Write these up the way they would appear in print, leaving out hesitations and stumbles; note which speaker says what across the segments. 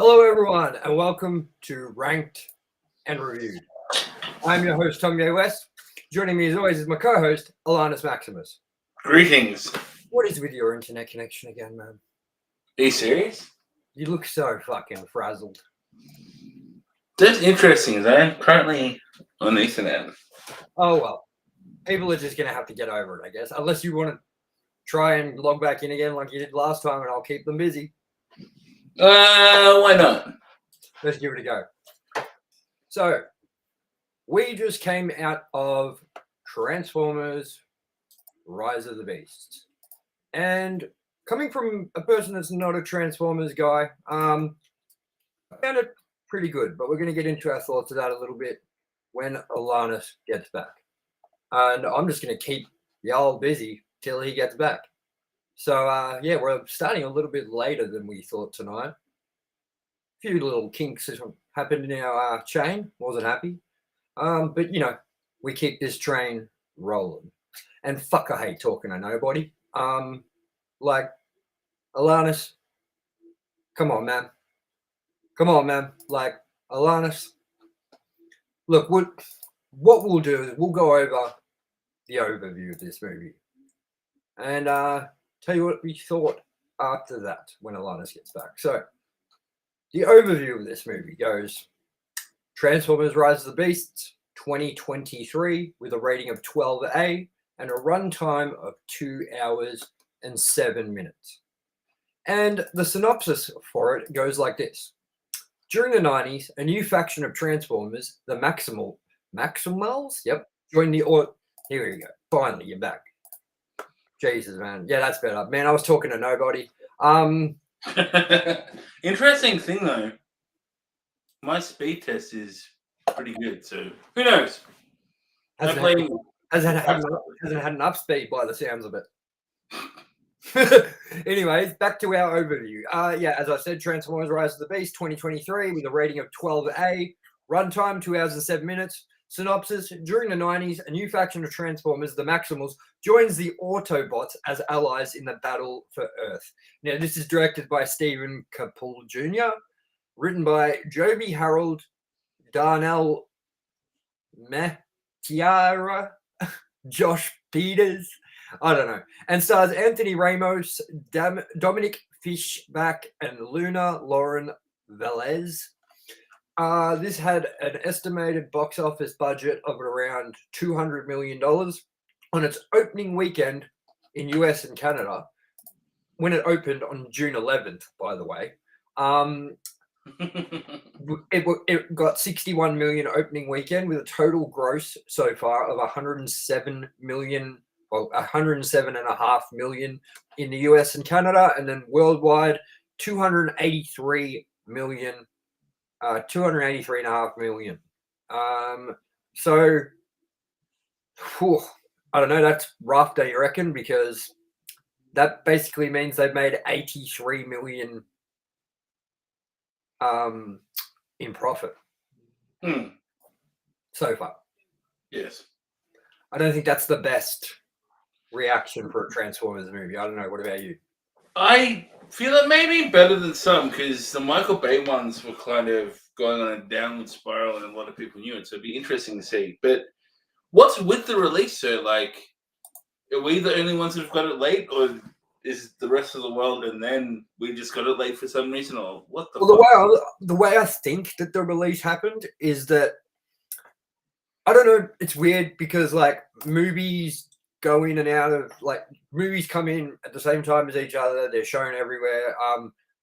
Speaker 1: Hello, everyone, and welcome to Ranked and Reviewed. I'm your host, Tomye West. Joining me, as always, is my co-host, Alannis Maximus.
Speaker 2: Greetings.
Speaker 1: What is with your internet connection again, man?
Speaker 2: Are you serious?
Speaker 1: You look so fucking frazzled.
Speaker 2: That's interesting, is I'm currently on the internet.
Speaker 1: Oh, well. People are just going to have to get over it, I guess. Unless you want to try and log back in again like you did last time, and I'll keep them busy.
Speaker 2: Why not?
Speaker 1: Let's give it a go. So, we just came out of Transformers Rise of the Beasts. And coming from a person that's not a Transformers guy, I found it pretty good. But we're going to get into our thoughts of that a little bit when Alannis gets back. And I'm just going to keep y'all busy till he gets back. So, yeah, we're starting a little bit later than we thought tonight. A few little kinks happened in our chain. Wasn't happy. But, you know, we keep this train rolling. And fuck, I hate talking to nobody. Like, Alannis, come on, man. Like, Alannis, look, what we'll do is we'll go over the overview of this movie. And tell you what we thought after that when Alannis gets back. So, the overview of this movie goes Transformers Rise of the Beasts 2023 with a rating of 12A and a runtime of 2 hours and 7 minutes. And the synopsis for it goes like this. During the 90s, a new faction of Transformers, the Maximals, joined the here we go. Finally, you're back. Jesus, man. Yeah, that's better. Man, I was talking to nobody.
Speaker 2: Interesting thing, though. My speed test is pretty good, so who knows?
Speaker 1: Hasn't had enough speed by the sounds of it. Anyways, back to our overview. Yeah, as I said, Transformers Rise of the Beast 2023 with a rating of 12A, runtime 2 hours and 7 minutes. Synopsis: during the 90s, a new faction of Transformers, the Maximals, joins the Autobots as allies in the battle for Earth. Now, this is directed by Stephen Capool Jr., written by Joby Harold, Darnell Metiara, Josh Peters, I don't know, and stars Anthony Ramos, Dominic Fishback, and Luna Lauren Velez. This had an estimated box office budget of around $200 million on its opening weekend in US and Canada, when it opened on June 11th, by the way. It got 61 million opening weekend with a total gross so far of 107 million, well, 107.5 million in the US and Canada, and then worldwide 283 million. 283.5 million. So, I don't know, that's rough, don't you reckon? Because that basically means they've made 83 million in profit so far.
Speaker 2: Yes.
Speaker 1: I don't think that's the best reaction for a Transformers movie. I don't know. What about you?
Speaker 2: I feel it may be better than some because the Michael Bay ones were kind of going on a downward spiral and a lot of people knew it. So it'd be interesting to see. But what's with the release, sir? Like, are we the only ones who've got it late, or is the rest of the world and then we just got it late for some reason, or what the
Speaker 1: fuck? The way I think that the release happened is that, I don't know, it's weird because, like, movies go in and out of, like, movies come in at the same time as each other. They're shown everywhere,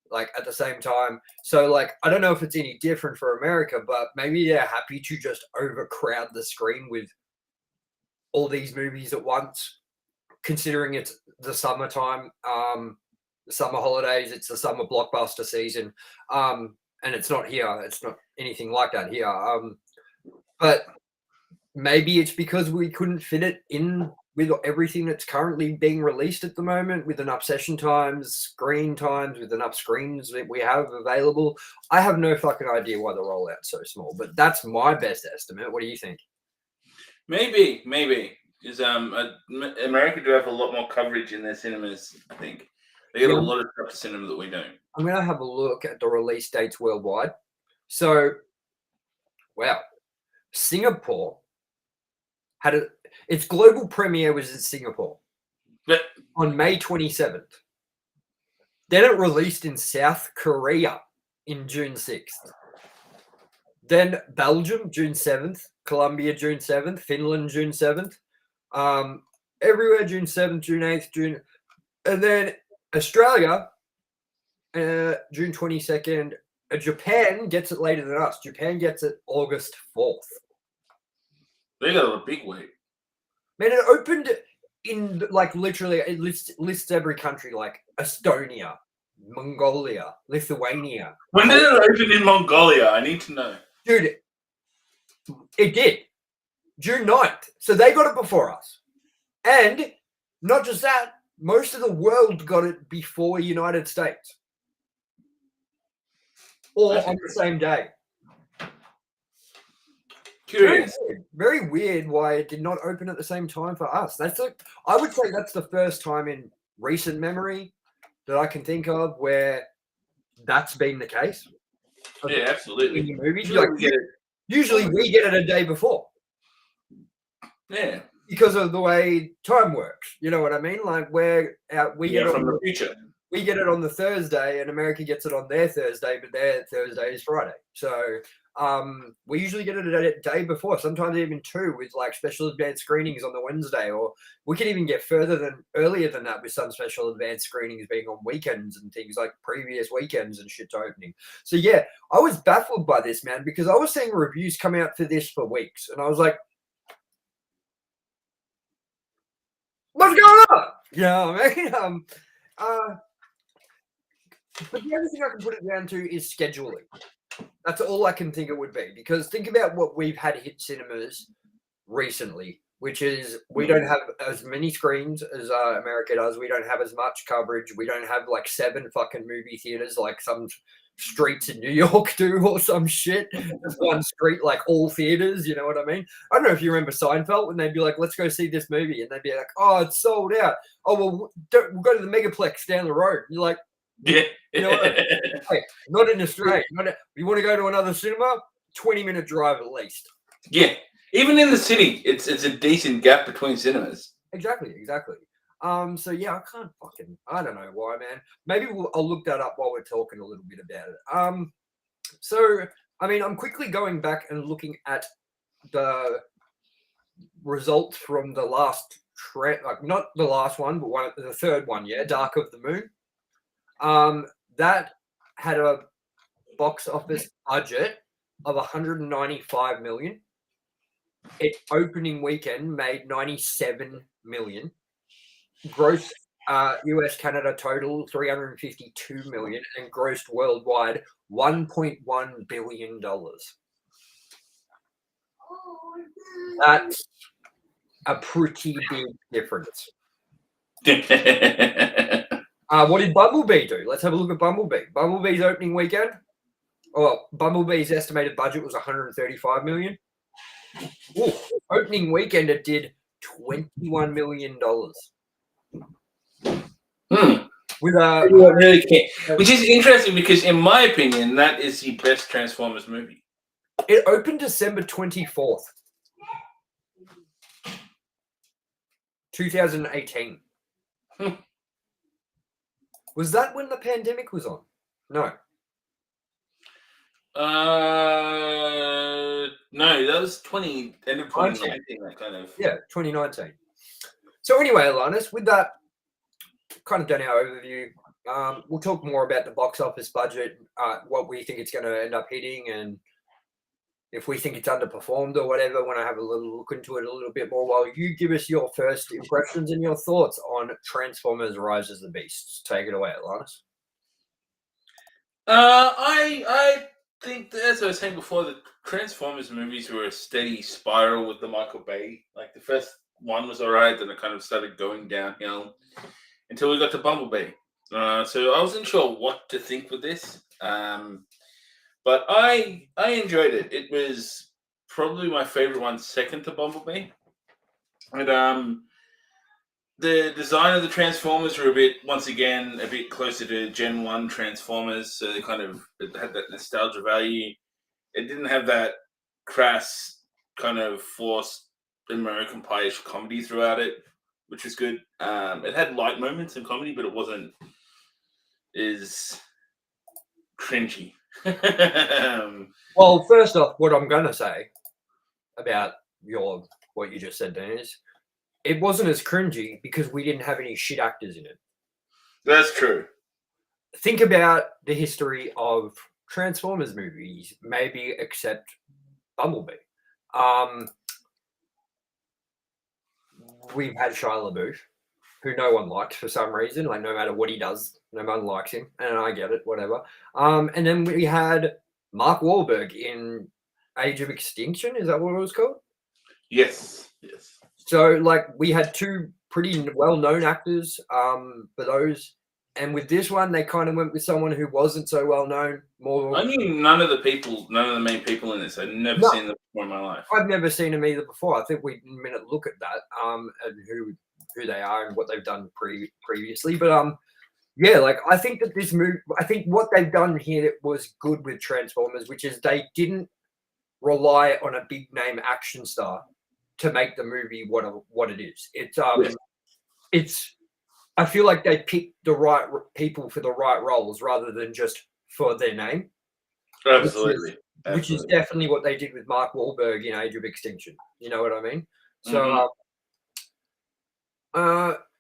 Speaker 1: like, at the same time. So, like, I don't know if it's any different for America, but maybe they're happy to just overcrowd the screen with all these movies at once, considering it's the summertime, the summer holidays, it's the summer blockbuster season, and it's not here. It's not anything like that here. But maybe it's because we couldn't fit it in with everything that's currently being released at the moment, with enough session times, screen times, with enough screens that we have available. I have no fucking idea why the rollout's so small, but that's my best estimate. What do you think?
Speaker 2: Maybe. Because America do have a lot more coverage in their cinemas, I think. They get
Speaker 1: Yeah.
Speaker 2: a lot of stuff to cinema that we don't.
Speaker 1: I'm going to have a look at the release dates worldwide. So, wow. Singapore had its global premiere was in Singapore
Speaker 2: But
Speaker 1: on May 27th. Then it released in South Korea in June 6th. Then Belgium, June 7th. Colombia, June 7th. Finland, June 7th. Everywhere, June 7th, June 8th, June. And then Australia, June 22nd. Japan gets it later than us. Japan gets it August 4th.
Speaker 2: they got a big wait.
Speaker 1: Man, it opened in like literally, it lists every country like Estonia, Mongolia, Lithuania.
Speaker 2: When did it open in Mongolia? I need to know.
Speaker 1: Dude, it did. June 9th. So they got it before us. And not just that, most of the world got it before United States. Or on the same day.
Speaker 2: Curious.
Speaker 1: Very weird why it did not open at the same time for us. I would say that's the first time in recent memory that I can think of where that's been the case.
Speaker 2: Yeah, absolutely.
Speaker 1: In the movies,
Speaker 2: Usually
Speaker 1: we get it a day before.
Speaker 2: Yeah.
Speaker 1: Because of the way time works. You know what I mean? Like we get it
Speaker 2: from the future.
Speaker 1: We get it on the Thursday and America gets it on their Thursday, but their Thursday is Friday. So we usually get it a day before, sometimes even two, with like special advanced screenings on the Wednesday, or we can even get earlier than that with some special advanced screenings being on weekends and things like previous weekends and shit's opening. So yeah, I was baffled by this, man, because I was seeing reviews come out for this for weeks and I was like, what's going on? You know what I mean? But the other thing I can put it down to is scheduling. That's all I can think it would be. Because think about what we've had hit cinemas recently, which is we don't have as many screens as America does. We don't have as much coverage. We don't have like 7 fucking movie theaters like some streets in New York do or some shit. Just one street, like all theaters, you know what I mean? I don't know if you remember Seinfeld when they'd be like, let's go see this movie. And they'd be like, oh, it's sold out. Oh, well, we'll go to the Megaplex down the road. You're like,
Speaker 2: yeah.
Speaker 1: You know what I mean? Hey, not in Australia. You want to go to another cinema? 20-minute drive at least.
Speaker 2: Yeah. Even in the city, it's a decent gap between cinemas.
Speaker 1: Exactly. So yeah, I don't know why, man. Maybe I'll look that up while we're talking a little bit about it. So I mean, I'm quickly going back and looking at the results from the last not the last one, but the third one. Yeah, Dark of the Moon. That had a box office budget of 195 million. Its opening weekend made 97 million. Gross US Canada total 352 million and grossed worldwide $1.1 billion. That's a pretty big difference. What did Bumblebee do? Let's have a look at Bumblebee. Bumblebee's opening weekend. Well, Bumblebee's estimated budget was 135 million. Ooh, opening weekend it did $21 million. With
Speaker 2: which is interesting because, in my opinion, that is the best Transformers movie.
Speaker 1: It opened December 24th, 2018. Was that when the pandemic was on? No.
Speaker 2: No, that was end of 2019. That kind of
Speaker 1: 2019. So anyway, Alannis, with that kind of done our overview, we'll talk more about the box office budget, what we think it's going to end up hitting, and if we think it's underperformed or whatever. When I have a little look into it a little bit more, while you give us your first impressions and your thoughts on Transformers: Rise of the Beasts. Take it away, Alannis.
Speaker 2: I think that, as I was saying before, the Transformers movies were a steady spiral with the Michael Bay. Like the first one was alright, then it kind of started going downhill until we got to Bumblebee. So I wasn't sure what to think with this. But I enjoyed it. It was probably my favorite one, second to Bumblebee. And the design of the Transformers were once again, a bit closer to Gen 1 Transformers, so they it had that nostalgia value. It didn't have that crass, kind of forced American Pie-ish comedy throughout it, which was good. It had light moments in comedy, but it wasn't as cringy.
Speaker 1: Well, first off, what I'm going to say about what you just said, Dan, is it wasn't as cringy because we didn't have any shit actors in it.
Speaker 2: That's true.
Speaker 1: Think about the history of Transformers movies, maybe except Bumblebee. We've had Shia LaBeouf, who no one likes for some reason. Like, no matter what he does, no one likes him, and I get it, whatever. And then we had Mark Wahlberg in Age of Extinction. Is that what it was called?
Speaker 2: Yes.
Speaker 1: So, like, we had two pretty well-known actors for those. And with this one, they kind of went with someone who wasn't so well-known.
Speaker 2: I knew none of the main people in this. I'd never seen them before in my life.
Speaker 1: I've never seen them either before. I think we look at that and who they are and what they've done previously. But yeah, like I think that this movie, I think what they've done here was good with Transformers, which is they didn't rely on a big name action star to make the movie what it is. It's I feel like they picked the right people for the right roles rather than just for their name.
Speaker 2: Absolutely.
Speaker 1: Which is definitely what they did with Mark Wahlberg in Age of Extinction. You know what I mean? So,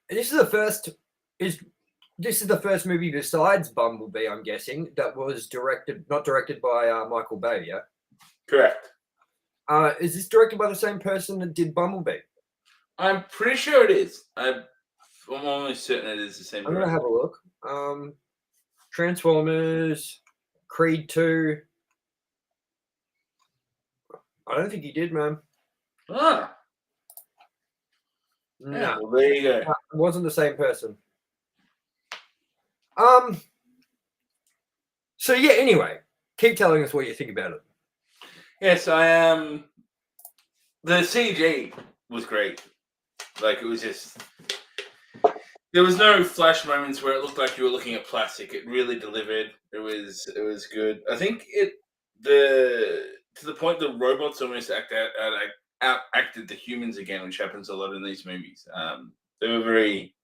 Speaker 1: this is the first movie besides Bumblebee, I'm guessing, that was not directed by Michael Bay. Yeah,
Speaker 2: correct.
Speaker 1: Is this directed by the same person that did Bumblebee?
Speaker 2: I'm pretty sure it is. I'm almost certain it is the same.
Speaker 1: I'm gonna have a look. Transformers, Creed 2. I don't think he did, man.
Speaker 2: No. Yeah, well, there you go.
Speaker 1: It wasn't the same person. So yeah, anyway, keep telling us what you think about it.
Speaker 2: Yes, I am. The CG was great. Like, it was just... There was no flash moments where it looked like you were looking at plastic. It really delivered. It was good. I think to the point the robots almost acted the humans again, which happens a lot in these movies. They were very,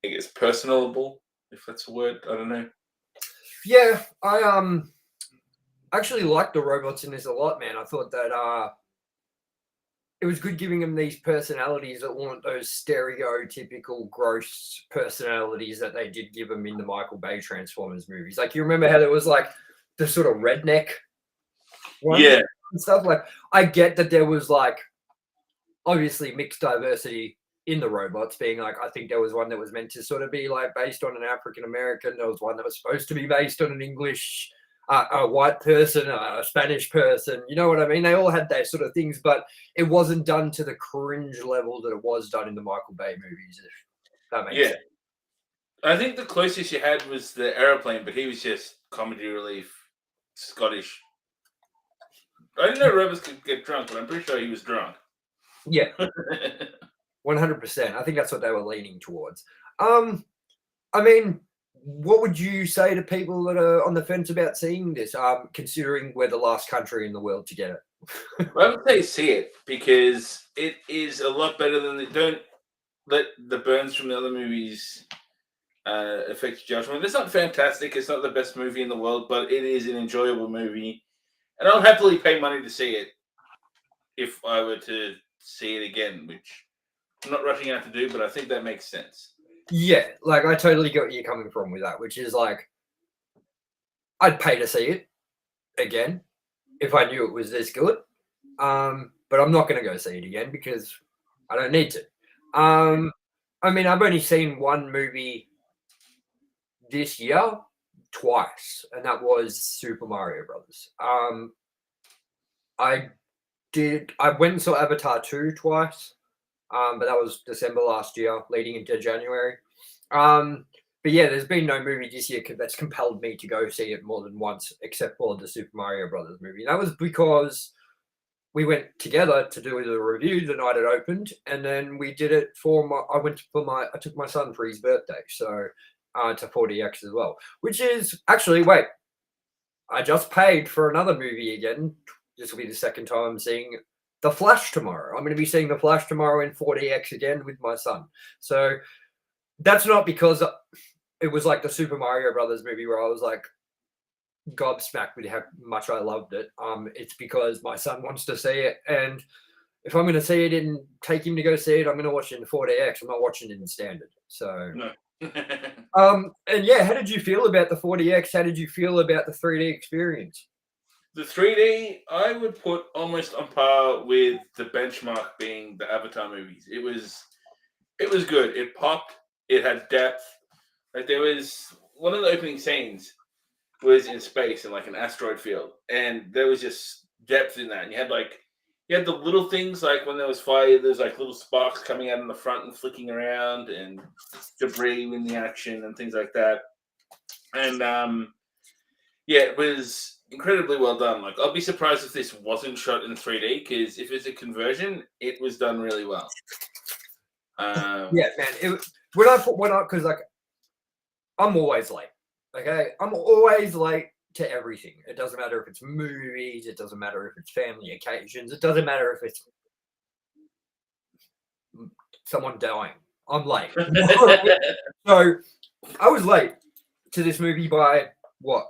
Speaker 2: I guess, personable, if that's a word. I don't know.
Speaker 1: Yeah, I actually liked the robots in this a lot, man. I thought that it was good giving them these personalities that weren't those stereotypical gross personalities that they did give them in the Michael Bay Transformers movies. Like, you remember how there was like the sort of redneck one and stuff? Like, I get that there was like obviously mixed diversity in the robots, being like, I think there was one that was meant to sort of be like based on an African American. There was one that was supposed to be based on an English, a white person, a Spanish person. You know what I mean? They all had their sort of things, but it wasn't done to the cringe level that it was done in the Michael Bay movies. If that makes sense.
Speaker 2: I think the closest you had was the airplane, but he was just comedy relief, Scottish. I didn't know robots could get drunk, but I'm pretty sure he was drunk.
Speaker 1: Yeah. 100%. I think that's what they were leaning towards. I mean, what would you say to people that are on the fence about seeing this, considering we're the last country in the world to get it?
Speaker 2: I would say see it, because it is a lot better than don't let the burns from the other movies affect your judgment. It's not fantastic. It's not the best movie in the world, but it is an enjoyable movie. And I'll happily pay money to see it if I were to see it again, which I'm not rushing out to do, but I think that makes sense.
Speaker 1: Yeah, like I totally get where you're coming from with that, which is like, I'd pay to see it again if I knew it was this good. But I'm not going to go see it again because I don't need to. I mean, I've only seen one movie this year twice, and that was Super Mario Brothers. I went and saw Avatar 2 twice. But that was December last year, leading into January. But yeah, there's been no movie this year that's compelled me to go see it more than once, except for the Super Mario Brothers movie. And that was because we went together to do the review the night it opened, and then we did it for I took my son for his birthday, so to 40X as well, which is actually, wait, I just paid for another movie again. This will be the second time I'm seeing The Flash tomorrow. I'm going to be seeing The Flash tomorrow in 40X again with my son. So that's not because it was like the Super Mario Brothers movie where I was like gobsmacked with how much I loved it. It's because my son wants to see it, and if I'm going to see it and take him to go see it, I'm going to watch it in 40X. I'm not watching it in standard. So
Speaker 2: No.
Speaker 1: and yeah, how did you feel about the 40X? How did you feel about the 3D experience?
Speaker 2: The 3D, I would put almost on par with the benchmark being the Avatar movies. It was good. It popped. It had depth. Like there was one of the opening scenes was in space in like an asteroid field, and there was just depth in that. And you had the little things like when there was fire, there's like little sparks coming out in the front and flicking around, and debris in the action and things like that. And yeah, it was incredibly well done. Like I'll be surprised if this wasn't shot in 3D, because if it's a conversion, it was done really well.
Speaker 1: Yeah, man. Because like I'm always late. Okay, I'm always late to everything. It doesn't matter if it's movies. It doesn't matter if it's family occasions. It doesn't matter if it's someone dying. I'm late. So I was late to this movie by what?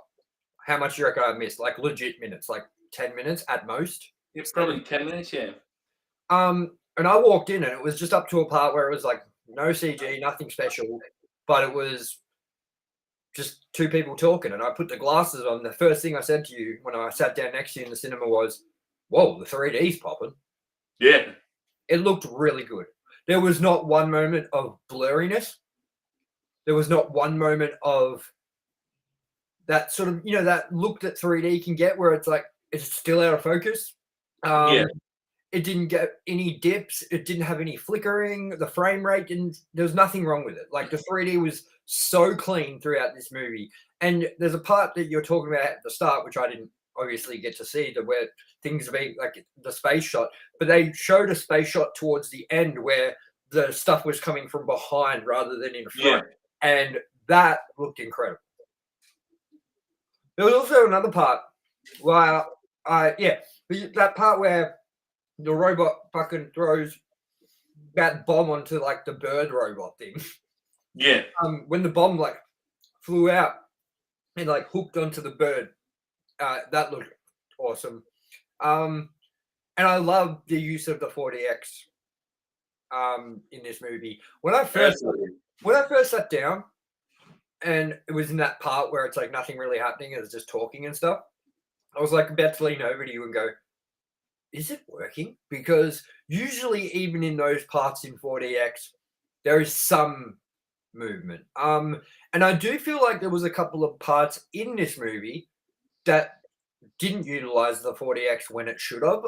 Speaker 1: How much do you reckon I missed? Like legit minutes, like 10 minutes at most.
Speaker 2: It's probably 10 minutes, yeah.
Speaker 1: And I walked in and it was just up to a part where it was like no CG, nothing special, but it was just two people talking. And I put the glasses on. The first thing I said to you when I sat down next to you in the cinema was, "Whoa, the 3D's popping."
Speaker 2: Yeah.
Speaker 1: It looked really good. There was not one moment of blurriness. There was not one moment of that sort of, that look that 3D can get where it's like, it's still out of focus.
Speaker 2: Yeah.
Speaker 1: It didn't get any dips. It didn't have any flickering. The frame rate there was nothing wrong with it. Like the 3D was so clean throughout this movie. And there's a part that you're talking about at the start, which I didn't obviously get to see, where things are being like the space shot, but they showed a space shot towards the end where the stuff was coming from behind rather than in front. Yeah. And that looked incredible. There was also another part where, that part where the robot fucking throws that bomb onto like the bird robot thing.
Speaker 2: Yeah.
Speaker 1: When the bomb like flew out and like hooked onto the bird, that looked awesome. And I love the use of the 40X in this movie. When I first sat down, and it was in that part where it's like nothing really happening, it's just talking and stuff, I was like about to lean over to you and go, is it working? Because usually even in those parts in 40X, there is some movement. And I do feel like there was a couple of parts in this movie that didn't utilize the 40X when it should have.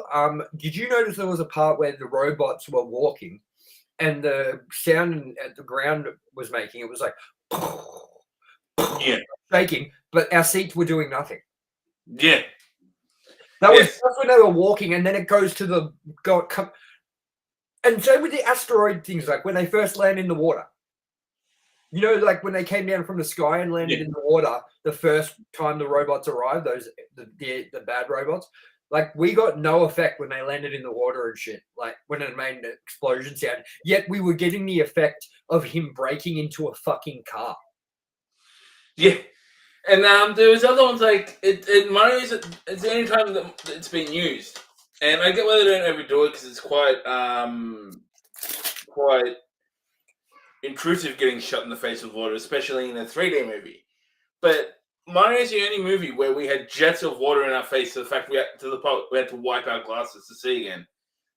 Speaker 1: Did you notice there was a part where the robots were walking and the sound at the ground was making, it was like,
Speaker 2: yeah,
Speaker 1: shaking, but our seats were doing nothing.
Speaker 2: Yeah.
Speaker 1: That's when they were walking, and then it goes to and same with the asteroid things, like when they first land in the water. You know, like when they came down from the sky and landed in the water the first time the robots arrived, the bad robots, like we got no effect when they landed in the water and shit, like when it made an explosion sound, yet we were getting the effect of him breaking into a fucking car.
Speaker 2: Yeah. And there was other ones like Mario's. It's the only time that it's been used, and I get why they don't overdo it because it's quite intrusive getting shot in the face with water, especially in a 3D movie. But Mario's the only movie where we had jets of water in our face to the fact we had to wipe our glasses to see again.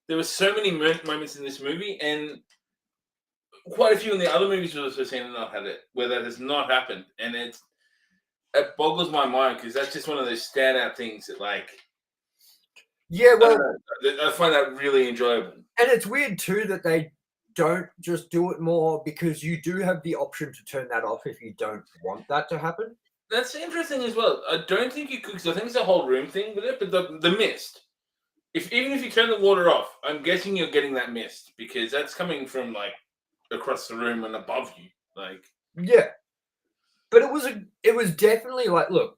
Speaker 2: There were so many moments in this movie, and quite a few in the other movies we've also seen where that has not happened, and it boggles my mind because that's just one of those standout things that, like,
Speaker 1: yeah, well,
Speaker 2: I find that really enjoyable.
Speaker 1: And it's weird too that they don't just do it more, because you do have the option to turn that off if you don't want that to happen.
Speaker 2: That's interesting as well. I don't think you could, because I think it's a whole room thing with it, but the mist. even if you turn the water off, I'm guessing you're getting that mist because that's coming from like across the room and above you. Like,
Speaker 1: Yeah, but it was definitely like, look,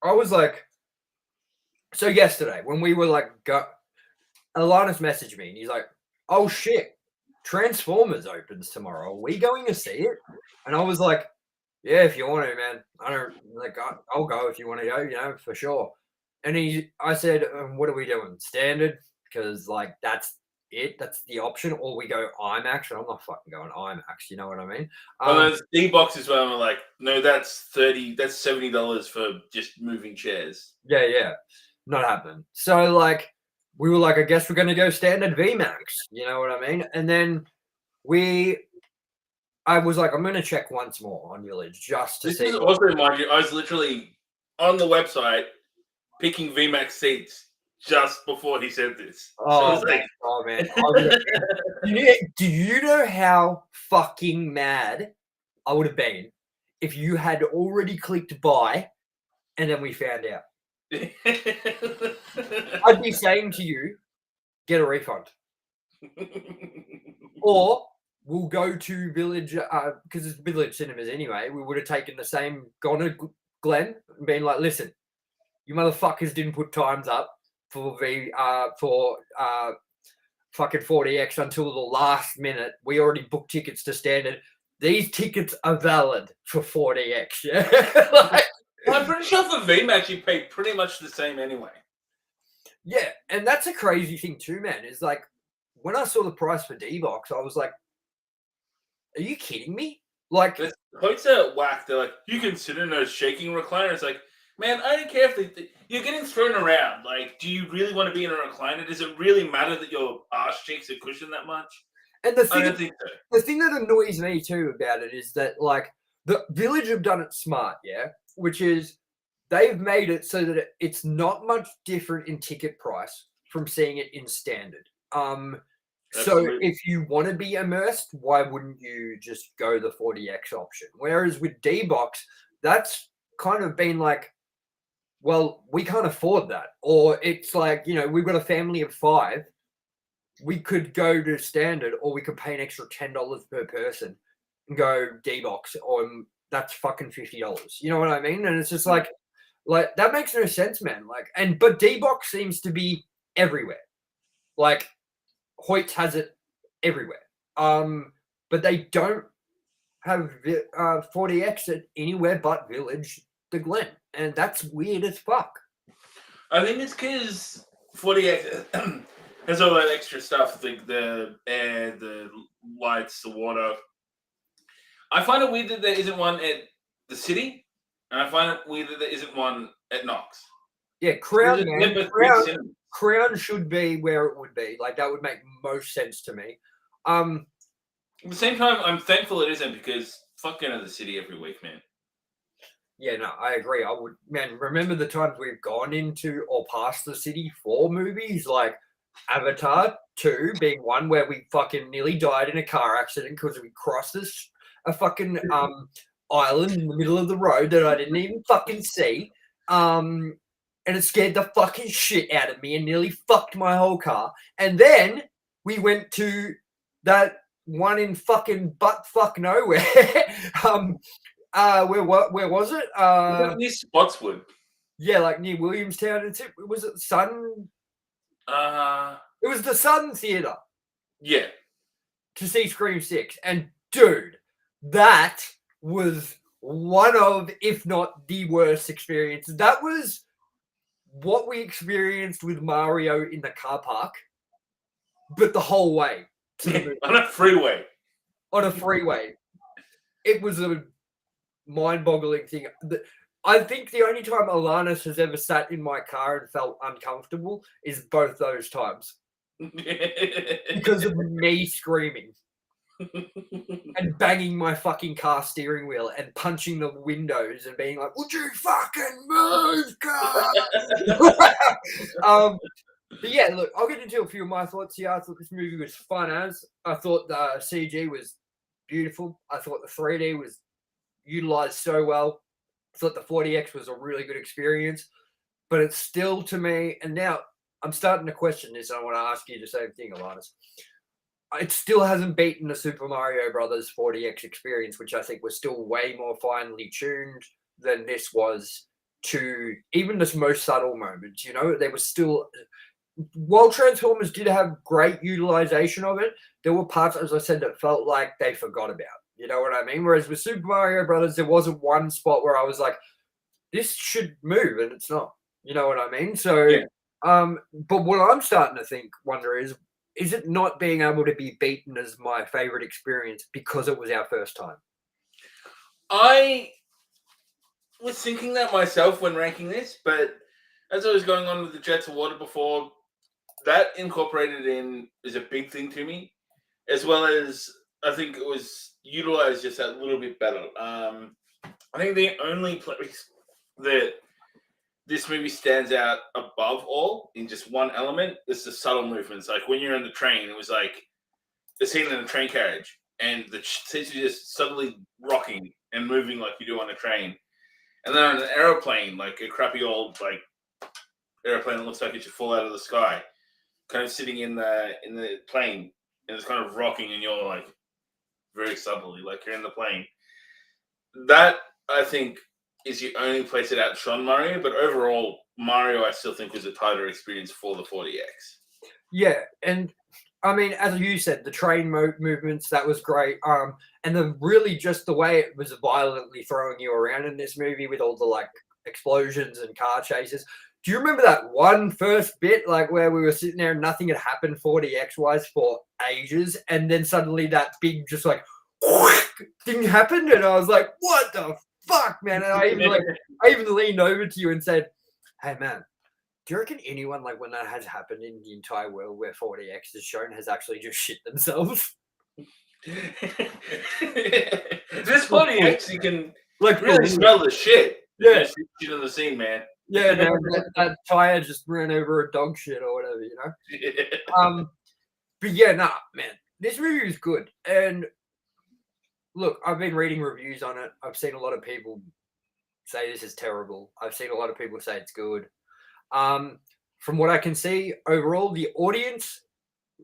Speaker 1: I was like, so yesterday when we were like, Alannis messaged me and he's like, oh shit, Transformers opens tomorrow. Are we going to see it? And I was like, yeah, if you want to, man. I don't like. I'll go if you want to go. You know, for sure. And I said, what are we doing? Standard, because like that's it. That's the option. Or we go IMAX, and I'm not fucking going IMAX. You know what I mean?
Speaker 2: there's D-box as well. I'm like, no, that's $70 for just moving chairs.
Speaker 1: Yeah, not happening. So like, we were like, I guess we're gonna go standard VMAX. You know what I mean? And then I was like, I'm gonna check once more on Village just to
Speaker 2: This
Speaker 1: see.
Speaker 2: is also, mind you, I was literally on the website picking VMAX seats just before he said this. So I was like,
Speaker 1: oh man. Do you know how fucking mad I would have been if you had already clicked buy and then we found out? I'd be saying to you, get a refund. Or we'll go to Village, because it's Village Cinemas anyway. We would have taken the same, gone to Glenn and been like, listen, you motherfuckers didn't put times up for fucking 40X until the last minute. We already booked tickets to standard. These tickets are valid for 40X. Yeah. Like,
Speaker 2: I'm pretty sure for VMAX you pay pretty much the same anyway.
Speaker 1: yeah, and that's a crazy thing too, man. Is like when I saw the price for D-Box, I was like, are you kidding me? Like,
Speaker 2: The quotes are whack. They're like, you consider a shaking recliner? It's like, man, I don't care if you're getting thrown around. Like, do you really want to be in a recliner? Does it really matter that your arse cheeks are cushioned that much?
Speaker 1: and the
Speaker 2: I
Speaker 1: thing,
Speaker 2: don't think so.
Speaker 1: the thing that annoys me too about it is that like the Village have done it smart, yeah, which is they've made it so that it's not much different in ticket price from seeing it in standard. So
Speaker 2: Absolutely.
Speaker 1: if you want to be immersed, why wouldn't you just go the 40X option? Whereas with D-Box, that's kind of been like, well, we can't afford that. Or it's like, you know, we've got a family of 5. We could go to standard or we could pay an extra $10 per person and go D-Box, or that's fucking $50. You know what I mean? And it's just like that makes no sense, man. Like, but D-Box seems to be everywhere. Like, Hoyt has it everywhere. But they don't have 40X at anywhere but Village, the Glen, and that's weird as fuck.
Speaker 2: I think it's because 40X has all that extra stuff, the air, the lights, the water. I find it weird that there isn't one at the city, and I find it weird that there isn't one at Knox.
Speaker 1: Yeah, Crown, man.
Speaker 2: They're both big cinemas.
Speaker 1: Crown should be where it would be. Like, that would make most sense to me.
Speaker 2: At the same time, I'm thankful it isn't because fuck going to the city every week, man.
Speaker 1: Yeah, no, I agree. I would, man, remember the times we've gone into or past the city for movies, like Avatar 2 being one where we fucking nearly died in a car accident because we crossed a fucking island in the middle of the road that I didn't even fucking see. And it scared the fucking shit out of me and nearly fucked my whole car. And then we went to that one in fucking butt fuck nowhere. Where was it?
Speaker 2: Near Spotswood.
Speaker 1: Yeah, like near Williamstown. Was it Sun? It was the Sun Theatre.
Speaker 2: Yeah.
Speaker 1: To see Scream 6. And dude, that was one of, if not the worst experience. That was what we experienced with Mario in the car park, but the whole way to the movie.
Speaker 2: On a freeway.
Speaker 1: On a freeway. It was a mind-boggling thing. I think the only time Alannis has ever sat in my car and felt uncomfortable is both those times. Because of me screaming. And banging my fucking car steering wheel and punching the windows and being like, would you fucking move, car? But yeah, look, I'll get into a few of my thoughts here. I thought this movie was fun as. I thought the CG was beautiful. I thought the 3D was utilized so well. I thought the 40X was a really good experience. But it's still, to me, and now I'm starting to question this. And I want to ask you the same thing, Alannis. It still hasn't beaten the Super Mario Brothers 40X experience, which I think was still way more finely tuned than this was to even the most subtle moments. You know, there was still, while Transformers did have great utilization of it, there were parts, as I said, that felt like they forgot about. You know what I mean? Whereas with Super Mario Brothers, there wasn't one spot where I was like, this should move, and it's not. You know what I mean? So,
Speaker 2: Yeah.
Speaker 1: but what I'm starting to wonder is it not being able to be beaten as my favorite experience because it was our first time?
Speaker 2: I was thinking that myself when ranking this, but as I was going on with the Jets of Water before, that incorporated in is a big thing to me, as well as I think it was utilized just that little bit better. I think the only place that this movie stands out above all in just one element is the subtle movements. Like when you're in the train, it was like the scene in the train carriage, and the seats are just suddenly rocking and moving like you do on a train. And then on an aeroplane, like a crappy old like airplane that looks like it should fall out of the sky, kind of sitting in the plane, and it's kind of rocking, and you're like very subtly, like you're in the plane. That I think is the only place it outshone Mario, but overall, Mario I still think was a tighter experience for the 40X.
Speaker 1: Yeah, and I mean, as you said, the train movements, that was great. And really just the way it was violently throwing you around in this movie with all the like explosions and car chases. Do you remember that one first bit, like where we were sitting there and nothing had happened 40X wise for ages, and then suddenly that big just like thing happened, and I was like, "What the fuck, man?" And I even leaned over to you and said, "Hey, man, do you reckon anyone, like, when that has happened in the entire world where 40X is shown, has actually just shit themselves?"
Speaker 2: This 40X, you can
Speaker 1: Like,
Speaker 2: really smell the shit.
Speaker 1: Yeah.
Speaker 2: Shit in the scene, man.
Speaker 1: Yeah, man, that tire just ran over a dog shit or whatever, you know? But yeah, nah, man, this movie is good. And look, I've been reading reviews on it. I've seen a lot of people say this is terrible. I've seen a lot of people say it's good. From what I can see, overall, the audience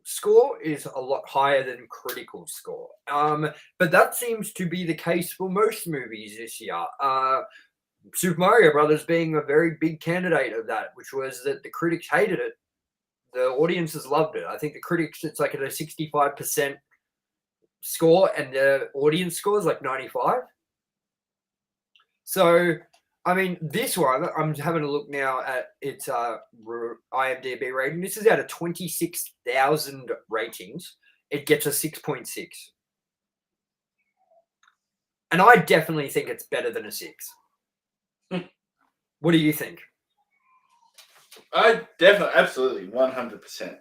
Speaker 1: score is a lot higher than critical score. But that seems to be the case for most movies this year. Super Mario Brothers being a very big candidate of that, which was that the critics hated it. The audiences loved it. I think the critics, it's like at a 65% score, and the audience score is like 95. So, I mean, this one, I'm having a look now at its IMDb rating. This is out of 26,000 ratings. It gets a 6.6. And I definitely think it's better than a 6. What do you think?
Speaker 2: I definitely, absolutely, 100%.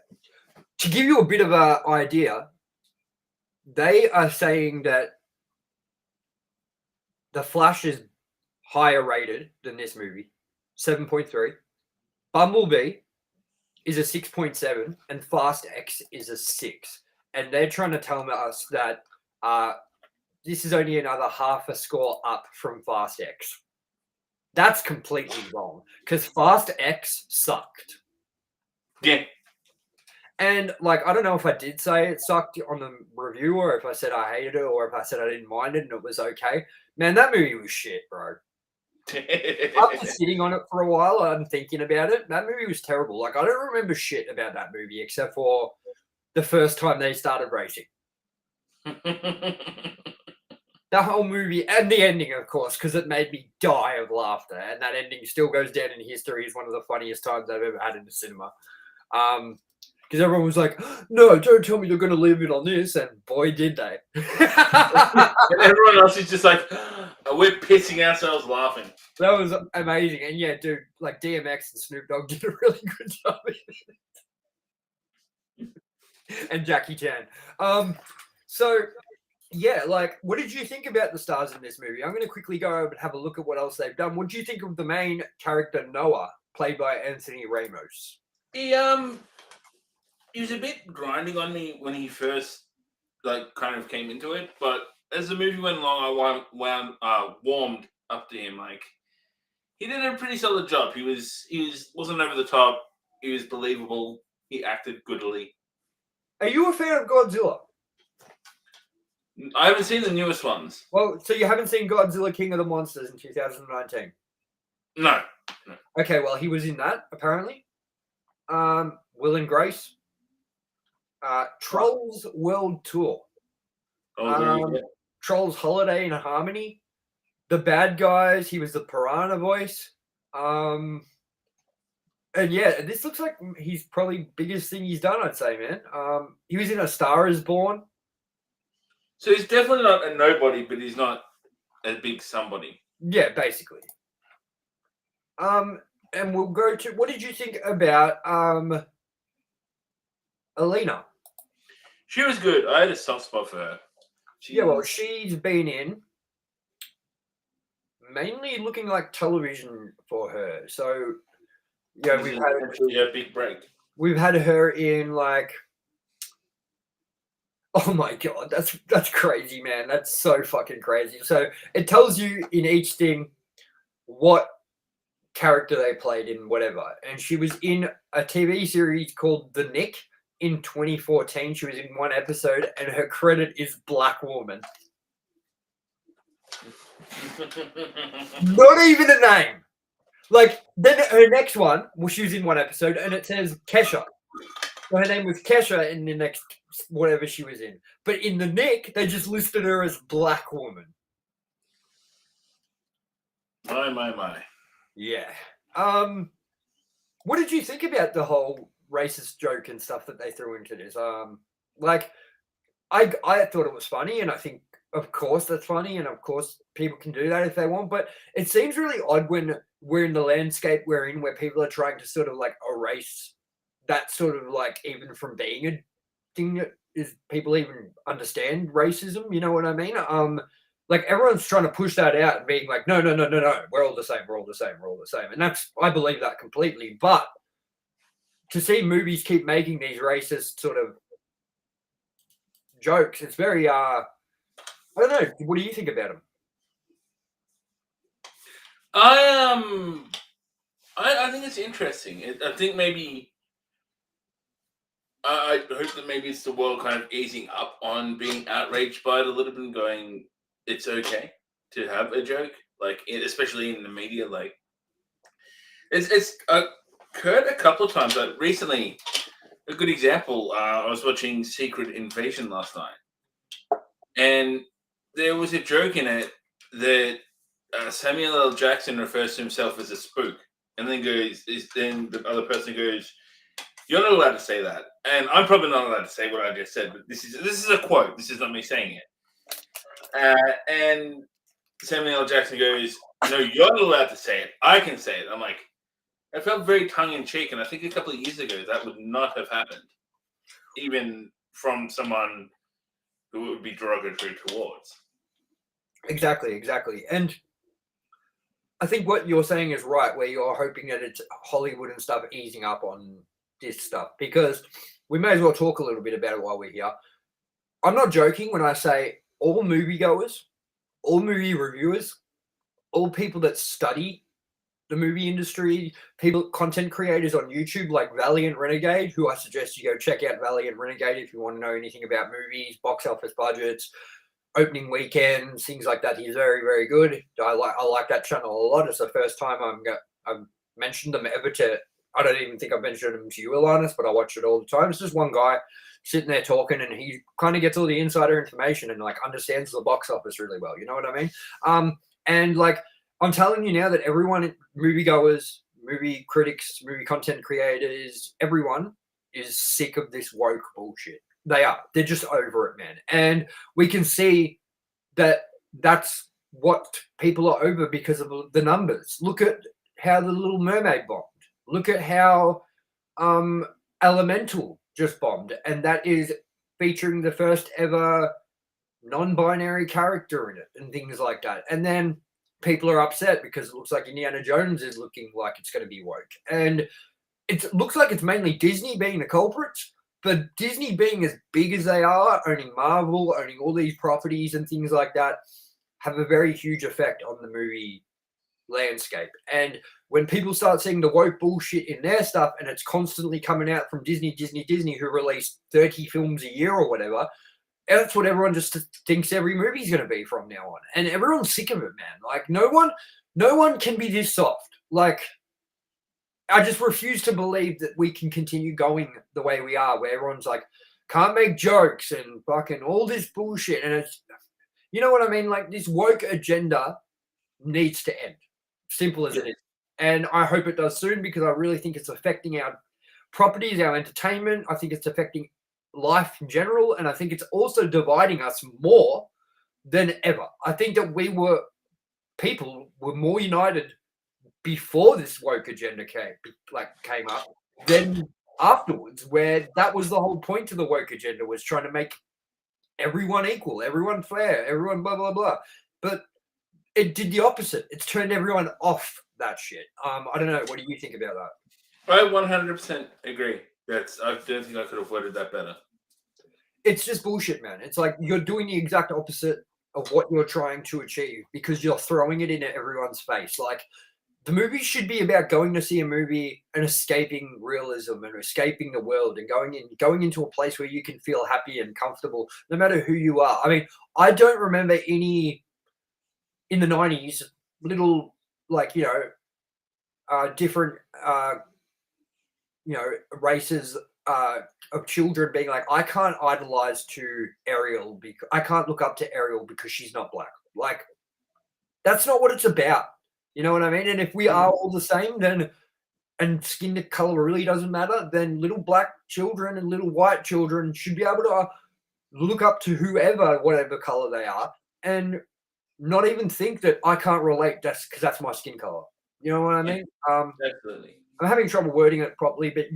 Speaker 1: To give you a bit of an idea, they are saying that The Flash is higher rated than this movie, 7.3. Bumblebee is a 6.7, and Fast X is a 6. And they're trying to tell us that this is only another half a score up from Fast X. That's completely wrong, because Fast X sucked.
Speaker 2: Yeah.
Speaker 1: And, like, I don't know if I did say it sucked on the review, or if I said I hated it, or if I said I didn't mind it and it was okay. Man, that movie was shit, bro. After sitting on it for a while and thinking about it, that movie was terrible. Like, I don't remember shit about that movie except for the first time they started racing. The whole movie, and the ending, of course, because it made me die of laughter. And that ending still goes down in history as one of the funniest times I've ever had in the cinema. Because everyone was like, "No, don't tell me they're going to leave it on this." And boy, did they.
Speaker 2: And everyone else is just like, we're pissing ourselves laughing.
Speaker 1: That was amazing. And yeah, dude, like DMX and Snoop Dogg did a really good job in it. And Jackie Chan. So yeah, like, what did you think about the stars in this movie? I'm going to quickly go over and have a look at what else they've done. What do you think of the main character, Noah, played by Anthony Ramos?
Speaker 2: He was a bit grinding on me when he first, like, kind of came into it, but as the movie went along, I warmed up to him. Like, he did a pretty solid job. He wasn't over the top. He was believable. He acted goodly.
Speaker 1: Are you a fan of Godzilla?
Speaker 2: I haven't seen the newest ones.
Speaker 1: Well, so you haven't seen Godzilla King of the Monsters in 2019?
Speaker 2: No.
Speaker 1: Okay, well, he was in that, apparently. Will and Grace. Trolls World Tour. Trolls Holiday in Harmony. The Bad Guys. He was the Piranha voice. And yeah, this looks like he's probably biggest thing he's done, I'd say, man. He was in A Star Is Born.
Speaker 2: So he's definitely not a nobody, but he's not a big somebody.
Speaker 1: Yeah, basically. And we'll go to, what did you think about Alina?
Speaker 2: She was good. I had a soft spot for her.
Speaker 1: Yeah, well, she's been in mainly looking like television for her. So, yeah,
Speaker 2: we've had a big break.
Speaker 1: We've had her in like, oh my god, that's crazy, man. That's so fucking crazy. So it tells you in each thing what character they played in whatever. And she was in a TV series called The Nick in 2014. She was in one episode, and her credit is Black Woman. Not even a name. Like, then her next one, well, she was in one episode, and it says Kesha. So her name was Kesha in the next whatever she was in. But in The Nick, they just listed her as Black Woman.
Speaker 2: My.
Speaker 1: Yeah. What did you think about the whole racist joke and stuff that they threw into this? Like, I thought it was funny, and I think, of course, that's funny, and of course, people can do that if they want. But it seems really odd when we're in the landscape we're in, where people are trying to sort of like erase that sort of like even from being a thing that is people even understand racism. You know what I mean? Like everyone's trying to push that out and being like, no, we're all the same, we're all the same, we're all the same. And I believe that completely. But to see movies keep making these racist sort of jokes, it's very, I don't know. What do you think about them?
Speaker 2: I think it's interesting. I think maybe, I hope that maybe it's the world kind of easing up on being outraged by it a little bit and going, it's okay to have a joke, like especially in the media. Like it's occurred a couple of times. Like recently, a good example. I was watching Secret Invasion last night, and there was a joke in it that Samuel L. Jackson refers to himself as a spook, and then then the other person goes, "You're not allowed to say that," and I'm probably not allowed to say what I just said, but this is a quote. This is not me saying it. And Samuel L. Jackson goes, "No, you're not allowed to say it. I can say it." I'm like, I felt very tongue-in-cheek, and I think a couple of years ago that would not have happened, even from someone who would be derogatory towards.
Speaker 1: Exactly. And I think what you're saying is right, where you're hoping that it's Hollywood and stuff easing up on this stuff, because we may as well talk a little bit about it while we're here. I'm not joking when I say all moviegoers, all movie reviewers, all people that study the movie industry, content creators on YouTube like Valiant Renegade, who I suggest you go check out Valiant Renegade if you want to know anything about movies, box office budgets, opening weekends, things like that. He's very, very good. I like that channel a lot. It's the first time I've mentioned them ever to. I don't even think I've mentioned them to you, Alannis, but I watch it all the time. It's just one guy sitting there talking, and he kind of gets all the insider information and like understands the box office really well. You know what I mean? And like I'm telling you now that everyone, moviegoers, movie critics, movie content creators, everyone is sick of this woke bullshit. They are. They're just over it, man. And we can see that that's what people are over because of the numbers. Look at how The Little Mermaid bombed. Look at how Elemental just bombed. And that is featuring the first ever non-binary character in it and things like that. And then people are upset because it looks like Indiana Jones is looking like it's going to be woke. And it looks like it's mainly Disney being the culprits. But Disney being as big as they are, owning Marvel, owning all these properties and things like that, have a very huge effect on the movie landscape. And when people start seeing the woke bullshit in their stuff and it's constantly coming out from Disney, who release 30 films a year or whatever, that's what everyone just thinks every movie's going to be from now on. And everyone's sick of it, man. Like, no one can be this soft. Like, I just refuse to believe that we can continue going the way we are, where everyone's like, can't make jokes and fucking all this bullshit. And it's, you know what I mean? Like, this woke agenda needs to end. Simple as it is. And I hope it does soon, because I really think it's affecting our properties, our entertainment. I think it's affecting life in general. And I think it's also dividing us more than ever. I think that people were more united before this woke agenda came up than afterwards, where that was the whole point of the woke agenda, was trying to make everyone equal, everyone fair, everyone blah, blah, blah. But it did the opposite. It's turned everyone off that shit. I don't know. What do you think about that?
Speaker 2: I 100% agree. I don't think I could have worded that better.
Speaker 1: It's just bullshit, man. It's like you're doing the exact opposite of what you're trying to achieve, because you're throwing it in everyone's face. Like, the movie should be about going to see a movie and escaping realism and escaping the world and going into a place where you can feel happy and comfortable, no matter who you are. I mean, I don't remember any in the 90s little, like, different, races of children being like, I can't idolize to Ariel because I can't look up to Ariel because she's not black. Like, that's not what it's about. You know what I mean? And if we are all the same, then, and skin color really doesn't matter, then little black children and little white children should be able to look up to whoever, whatever color they are, and not even think that I can't relate just because that's my skin color. You know what I mean?
Speaker 2: Definitely.
Speaker 1: I'm having trouble wording it properly, but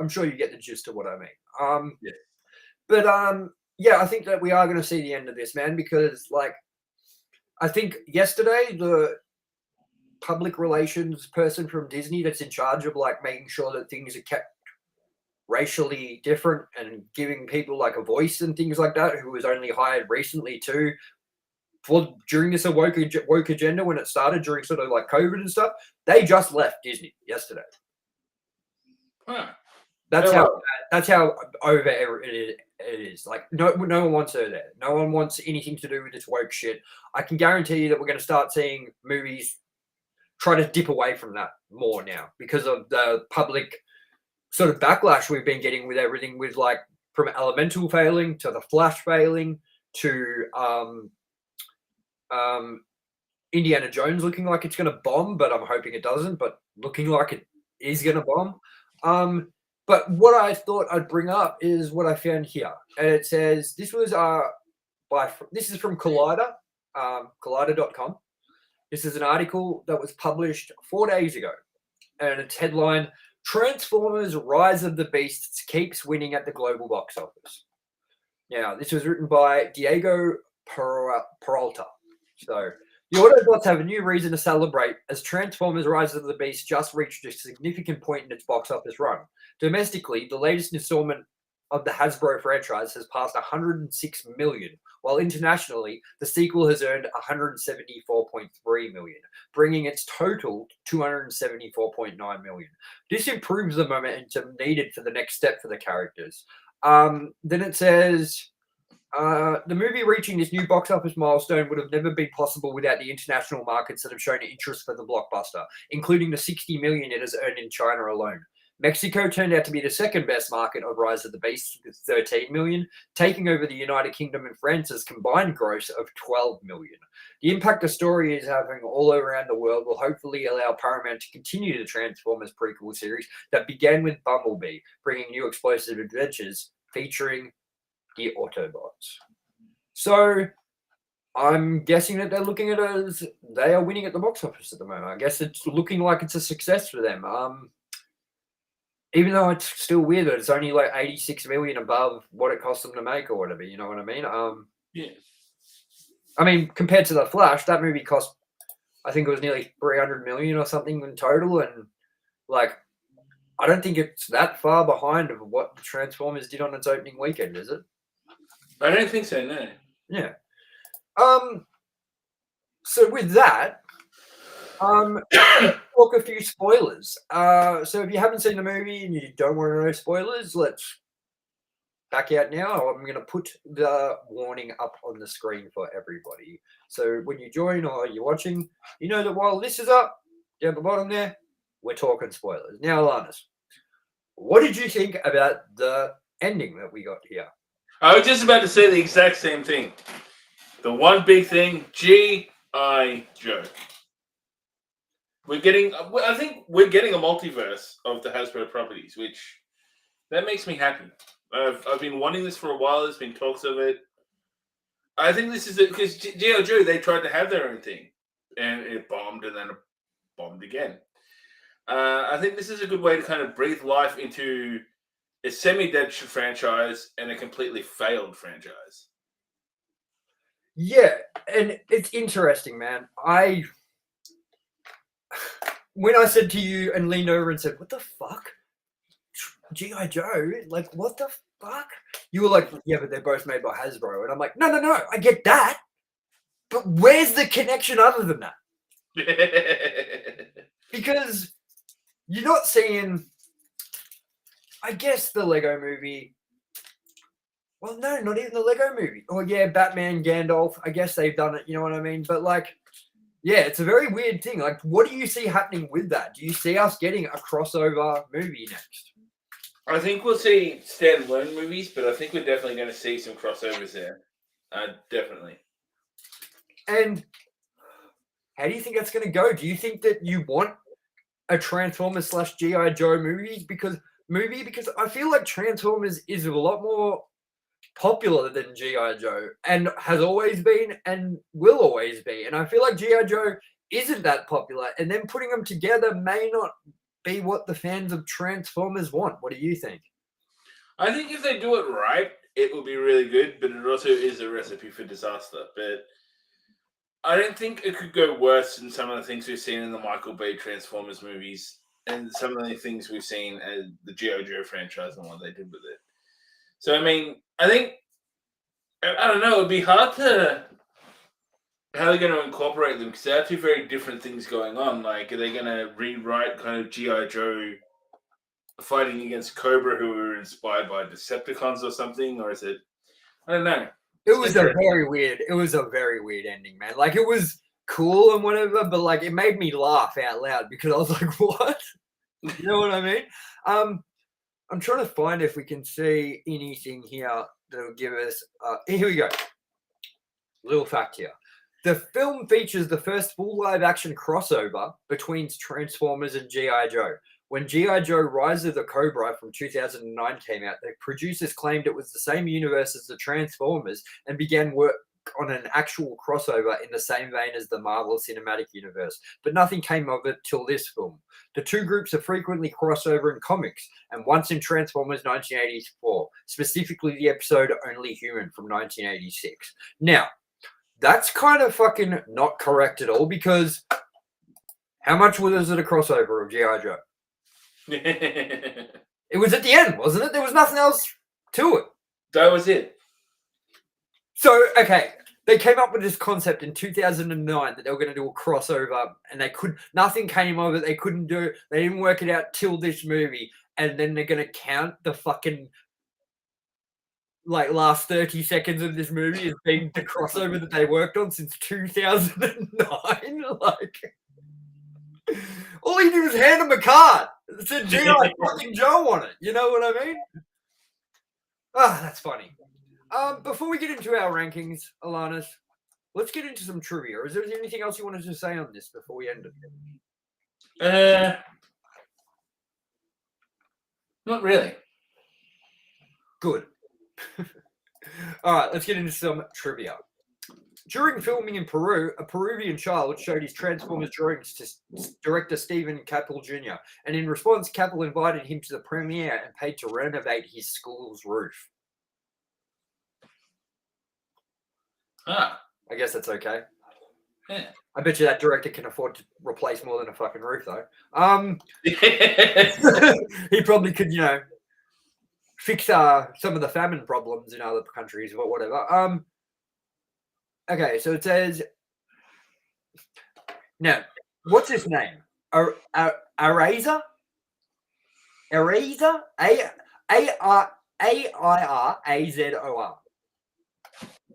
Speaker 1: I'm sure you get the gist of what I mean.
Speaker 2: Yeah.
Speaker 1: But I think that we are going to see the end of this, man, because, like, I think yesterday the public relations person from Disney that's in charge of, like, making sure that things are kept racially different and giving people, like, a voice and things like that, who was only hired recently too, during this woke agenda when it started, during sort of like COVID and stuff, they just left Disney yesterday.
Speaker 2: Huh.
Speaker 1: That's how over it is. Like, no one wants her there. No one wants anything to do with this woke shit. I can guarantee you that we're going to start seeing movies try to dip away from that more now, because of the public sort of backlash we've been getting with everything, with, like, from Elemental failing to The Flash failing to Indiana Jones looking like it's going to bomb, but I'm hoping it doesn't, but looking like it is going to bomb. But what I thought I'd bring up is what I found here. And it says, this is from Collider, collider.com. This is an article that was published 4 days ago. And it's headline, Transformers Rise of the Beasts keeps winning at the global box office. Now, this was written by Diego Peralta. So, the Autobots have a new reason to celebrate, as Transformers Rise of the Beast just reached a significant point in its box office run. Domestically, the latest installment of the Hasbro franchise has passed 106 million, while internationally, the sequel has earned 174.3 million, bringing its total to 274.9 million. This improves the momentum needed for the next step for the characters. Then it says, the movie reaching this new box office milestone would have never been possible without the international markets that have shown interest for the blockbuster, including the 60 million it has earned in China alone. Mexico turned out to be the second best market of Rise of the Beast with 13 million, taking over the United Kingdom and France's combined gross of 12 million. The impact the story is having all around the world will hopefully allow Paramount to continue the Transformers prequel series that began with Bumblebee, bringing new explosive adventures featuring the Autobots. So I'm guessing that they're looking at it as they are winning at the box office at the moment. I guess it's looking like it's a success for them. Even though it's still weird that it's only like 86 million above what it cost them to make or whatever, you know what I mean?
Speaker 2: Yeah.
Speaker 1: I mean, compared to The Flash, that movie cost, I think it was nearly 300 million or something in total. And, like, I don't think it's that far behind of what the Transformers did on its opening weekend, is it?
Speaker 2: I don't think so, no.
Speaker 1: Yeah. So with that, Talk a few spoilers. So if you haven't seen the movie and you don't want to know spoilers, let's back out now. I'm going to put the warning up on the screen for everybody. So when you join or you're watching, you know that while this is up, down the bottom there, we're talking spoilers. Now, Alannis, what did you think about the ending that we got here?
Speaker 2: I was just about to say the exact same thing. The one big thing, G.I. Joe. I think we're getting a multiverse of the Hasbro properties, which that makes me happy. I've been wanting this for a while. There's been talks of it. I think this is it because G.I. Joe, they tried to have their own thing, and it bombed, and then it bombed again. I think this is a good way to kind of breathe life into a semi-dead franchise and a completely failed franchise.
Speaker 1: Yeah, and it's interesting, man. When I said to you and leaned over and said, "What the fuck? G.I. Joe? Like, what the fuck?" You were like, "Yeah, but they're both made by Hasbro." And I'm like, no, I get that. But where's the connection other than that? Because you're not seeing, I guess, the Lego movie. Well, no, not even the Lego movie. Oh, yeah, Batman, Gandalf. I guess they've done it, you know what I mean? But, like, yeah, it's a very weird thing. Like, what do you see happening with that? Do you see us getting a crossover movie next?
Speaker 2: I think we'll see standalone movies, but I think we're definitely going to see some crossovers there. Definitely.
Speaker 1: And how do you think that's going to go? Do you think that you want a Transformers / G.I. Joe movie? Because I feel like Transformers is a lot more popular than G.I. Joe and has always been and will always be. And I feel like G.I. Joe isn't that popular. And then putting them together may not be what the fans of Transformers want. What do you think?
Speaker 2: I think if they do it right, it will be really good, but it also is a recipe for disaster. But I don't think it could go worse than some of the things we've seen in the Michael Bay Transformers movies and some of the things we've seen as the G.I. Joe franchise and what they did with it. So, I mean, I think, I don't know, it'd be hard to, how they're going to incorporate them because they have two very different things going on. Like, are they going to rewrite kind of G.I. Joe fighting against Cobra who were inspired by Decepticons or something? Or is it, I don't know.
Speaker 1: It was a very weird ending, man. Like, it was cool and whatever, but like, it made me laugh out loud because I was like, what? You know what I mean? I'm trying to find if we can see anything here that'll give us. Here we go. Little fact here. The film features the first full live-action crossover between Transformers and G.I. Joe. When G.I. Joe Rise of the Cobra from 2009 came out, the producers claimed it was the same universe as the Transformers and began work on an actual crossover in the same vein as the Marvel Cinematic Universe, but nothing came of it till this film. The two groups are frequently crossover in comics, and once in Transformers 1984, specifically the episode Only Human from 1986. Now, that's kind of fucking not correct at all, because how much was it a crossover of G.I. Joe? It was at the end, wasn't it? There was nothing else to it.
Speaker 2: That was it.
Speaker 1: So, okay, they came up with this concept in 2009 that they were going to do a crossover, and nothing came of it. They didn't work it out till this movie, and then they're going to count the fucking like last 30 seconds of this movie as being the crossover that they worked on since 2009. Like, all he did was hand him a card. It said G.I. fucking Joe on it. You know what I mean? That's funny. Before we get into our rankings, Alannis, let's get into some trivia. Is there anything else you wanted to say on this before we end
Speaker 2: it? Not really.
Speaker 1: Good. All right, let's get into some trivia. During filming in Peru, a Peruvian child showed his Transformers drawings to director Stephen Caple Jr., and in response, Caple invited him to the premiere and paid to renovate his school's roof. I guess that's okay.
Speaker 2: Yeah.
Speaker 1: I bet you that director can afford to replace more than a fucking roof, though. He probably could, fix some of the famine problems in other countries, but whatever. Okay, so it says, now, what's his name? Eraser? Eraser? Airazor.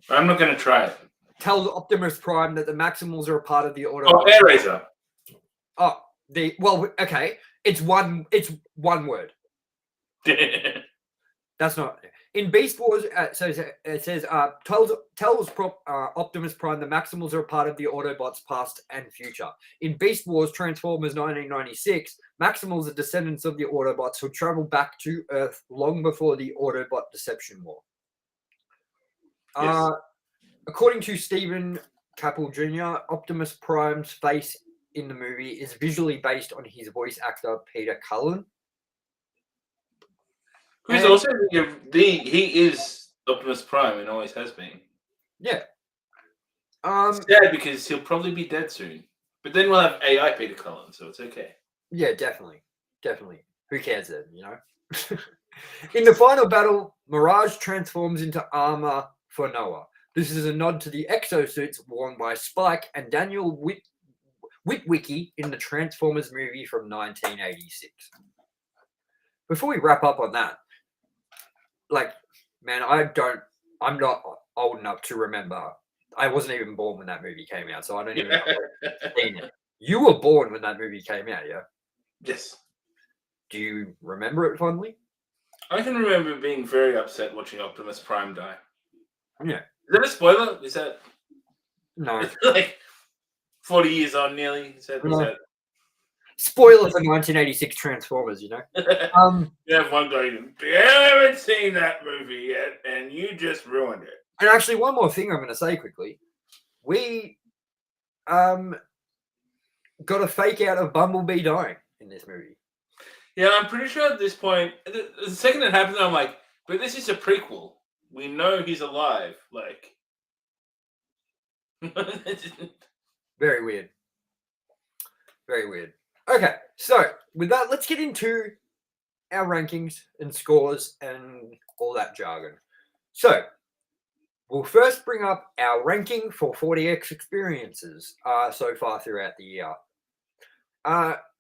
Speaker 2: I'm not going to try it.
Speaker 1: Tells Optimus Prime that the Maximals are a part of the
Speaker 2: Oh,
Speaker 1: Autobots.
Speaker 2: Air Razor.
Speaker 1: Oh, okay. It's one word. That's not in Beast Wars. So it says tells Optimus Prime the Maximals are a part of the Autobots' past and future. In Beast Wars Transformers 1996, Maximals are descendants of the Autobots who travel back to Earth long before the Autobot Deception War.
Speaker 2: Yes.
Speaker 1: According to Stephen Caple Jr., Optimus Prime's face in the movie is visually based on his voice actor Peter Cullen.
Speaker 2: Who's also he is Optimus Prime and always has been.
Speaker 1: Yeah.
Speaker 2: Sad because he'll probably be dead soon. But then we'll have AI Peter Cullen, so it's okay.
Speaker 1: Yeah, definitely. Who cares then, you know? In the final battle, Mirage transforms into armor for Noah. This is a nod to the exosuits worn by Spike and Daniel Witwicky in the Transformers movie from 1986. Before we wrap up on that, man, I'm not old enough to remember. I wasn't even born when that movie came out, so I don't even know I've seen it. You were born when that movie came out, yeah?
Speaker 2: Yes.
Speaker 1: Do you remember it fondly?
Speaker 2: I can remember being very upset watching Optimus Prime die.
Speaker 1: Yeah.
Speaker 2: Is that a spoiler? Is that
Speaker 1: No.
Speaker 2: like 40 years on nearly? Is that
Speaker 1: Spoiler for 1986 Transformers, you know?
Speaker 2: You have one guy, you haven't seen that movie yet, and you just ruined it.
Speaker 1: And actually, one more thing I'm going to say quickly. We got a fake out of Bumblebee dying in this movie.
Speaker 2: Yeah, I'm pretty sure at this point, the second it happened, I'm like, but this is a prequel. We know he's alive. Like,
Speaker 1: very weird. Very weird. Okay, so with that, let's get into our rankings and scores and all that jargon. So, we'll first bring up our ranking for 40X experiences so far throughout the year.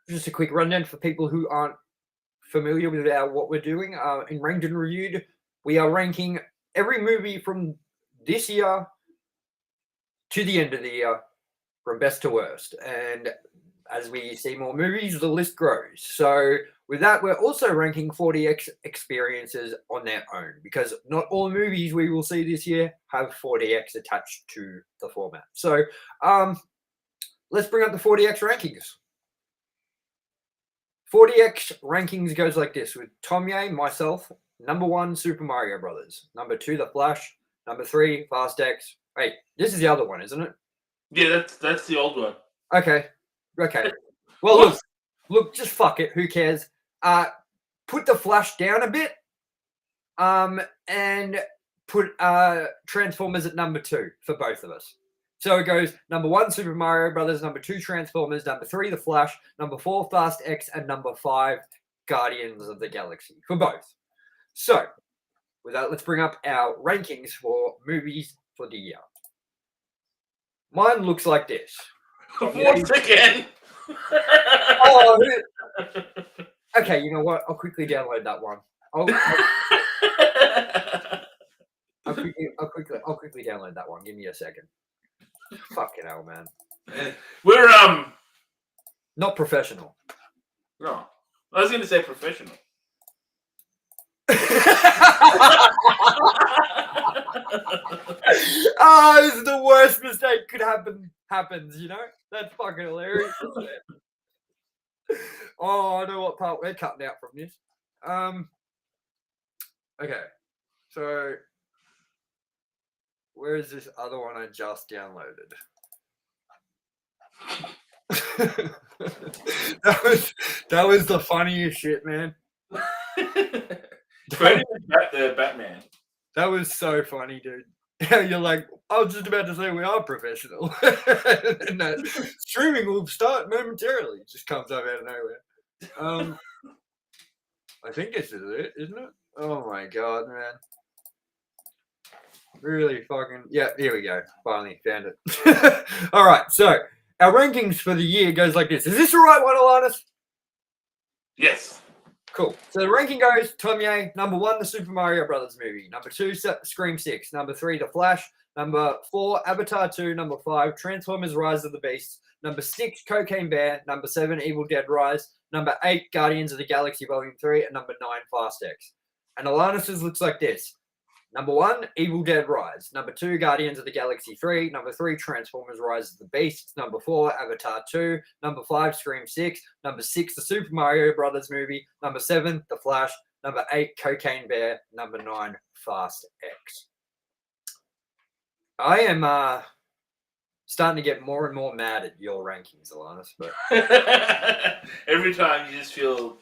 Speaker 1: Just a quick rundown for people who aren't familiar with what we're doing. In Ranked and Reviewed, we are ranking every movie from this year to the end of the year, from best to worst. And as we see more movies, the list grows. So with that, we're also ranking 40X experiences on their own, because not all movies we will see this year have 40X attached to the format. So let's bring up the 40X rankings. 40X rankings goes like this, with Tomye, myself, number 1, Super Mario Brothers. Number 2, The Flash. Number 3, Fast X. Wait, this is the other one, isn't it?
Speaker 2: Yeah, that's the old one.
Speaker 1: Okay. Well, look, just fuck it. Who cares? Put The Flash down a bit. And put Transformers at number 2 for both of us. So it goes number 1, Super Mario Brothers, number 2, Transformers, number 3, The Flash, number 4, Fast X, and number 5, Guardians of the Galaxy for both. So, with that, let's bring up our rankings for movies for the year. Mine looks like this.
Speaker 2: Once again.
Speaker 1: Okay, you know what? I'll quickly download that one. I'll quickly download that one. Give me a second. Fucking hell, man.
Speaker 2: We're
Speaker 1: not professional.
Speaker 2: No, I was gonna say professional.
Speaker 1: This is the worst mistake could happens, you know? That's fucking hilarious. Oh, I know what part we're cutting out from this. Okay. So where is this other one I just downloaded? that was the funniest shit, man.
Speaker 2: The Batman.
Speaker 1: That was so funny, dude. You're like, I was just about to say we are professional. And that streaming will start momentarily. It just comes up out of nowhere. I think this is it, isn't it? Oh my god, man. Really fucking... Yeah, here we go. Finally found it. All right, so our rankings for the year goes like this. Is this the right one, Alannis?
Speaker 2: Yes.
Speaker 1: Cool. So the ranking goes: Tomye, number 1, the Super Mario Brothers movie; number 2, Scream 6; number 3, The Flash; number 4, Avatar 2; number 5, Transformers: Rise of the Beasts; number 6, Cocaine Bear; number 7, Evil Dead Rise; number 8, Guardians of the Galaxy Volume 3; and number 9, Fast X. And Alannis's looks like this. Number 1, Evil Dead Rise. Number 2, Guardians of the Galaxy 3. Number 3, Transformers: Rise of the Beasts. Number 4, Avatar 2. Number 5, Scream 6. Number 6, the Super Mario Brothers movie. Number 7, The Flash. Number 8, Cocaine Bear. Number 9, Fast X. I am starting to get more and more mad at your rankings, Alannis. But
Speaker 2: every time you just feel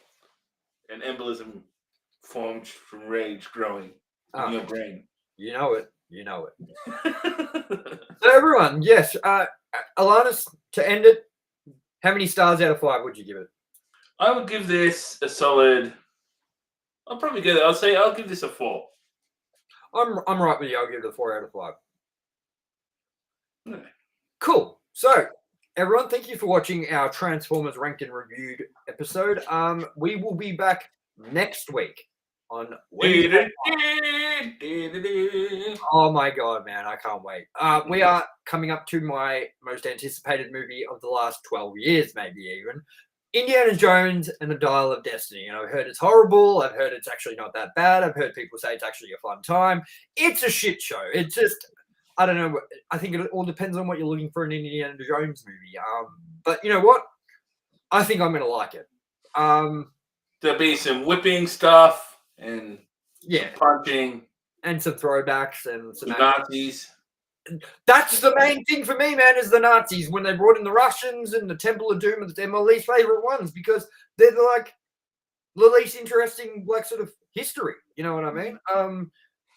Speaker 2: an embolism formed from rage growing in your brain.
Speaker 1: You know it. You know it. So everyone, yes. Alannis, to end it, how many stars out of 5 would you give it?
Speaker 2: I would give this a solid. I'll probably give it. I'll give this a 4.
Speaker 1: I'm right with you. I'll give it a 4 out of 5.
Speaker 2: Yeah.
Speaker 1: Cool. So, everyone, thank you for watching our Transformers Ranked and Reviewed episode. We will be back next week on Wednesday. Oh my god, man, I can't wait. We are coming up to my most anticipated movie of the last 12 years, maybe even. Indiana Jones and the Dial of Destiny. And I've heard it's horrible. I've heard it's actually not that bad. I've heard people say it's actually a fun time. It's a shit show. It's just, I don't know. I think it all depends on what you're looking for in an Indiana Jones movie. But you know what? I think I'm going to like it.
Speaker 2: There'll be some whipping stuff and some punching.
Speaker 1: And some throwbacks and some
Speaker 2: Nazis.
Speaker 1: That's the main thing for me, man, is the Nazis. When they brought in the Russians and the Temple of Doom, they're my least favorite ones because they're like the least interesting, like, sort of history. You know what I mean?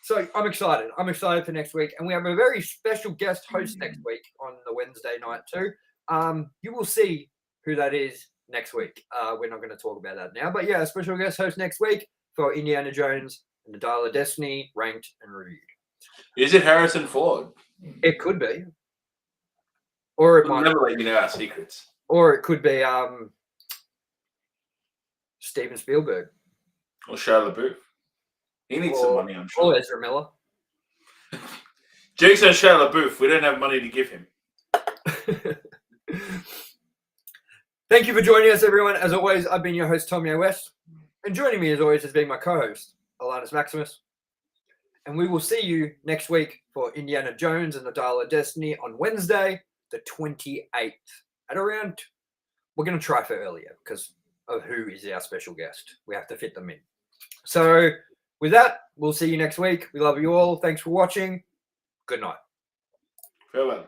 Speaker 1: So I'm excited. I'm excited for next week. And we have a very special guest host next week on the Wednesday night too. You will see who that is next week. We're not going to talk about that now. But yeah, a special guest host next week for Indiana Jones and the Dial of Destiny, Ranked and Reviewed. Is
Speaker 2: it Harrison Ford?
Speaker 1: It could be. Or it might
Speaker 2: never let you know our secrets.
Speaker 1: Or it could be Steven Spielberg.
Speaker 2: Or Shia LaBeouf. He needs some money, I'm sure.
Speaker 1: Or Ezra Miller.
Speaker 2: Jake's on Shia LaBeouf. We don't have money to give him.
Speaker 1: Thank you for joining us, everyone. As always, I've been your host, Tomye West. And joining me, as always, has been my co-host, Alannis Maximus. And we will see you next week for Indiana Jones and the Dial of Destiny on Wednesday, the 28th. At around, we're going to try for earlier because of who is our special guest. We have to fit them in. So with that, we'll see you next week. We love you all. Thanks for watching. Good night.
Speaker 2: Farewell.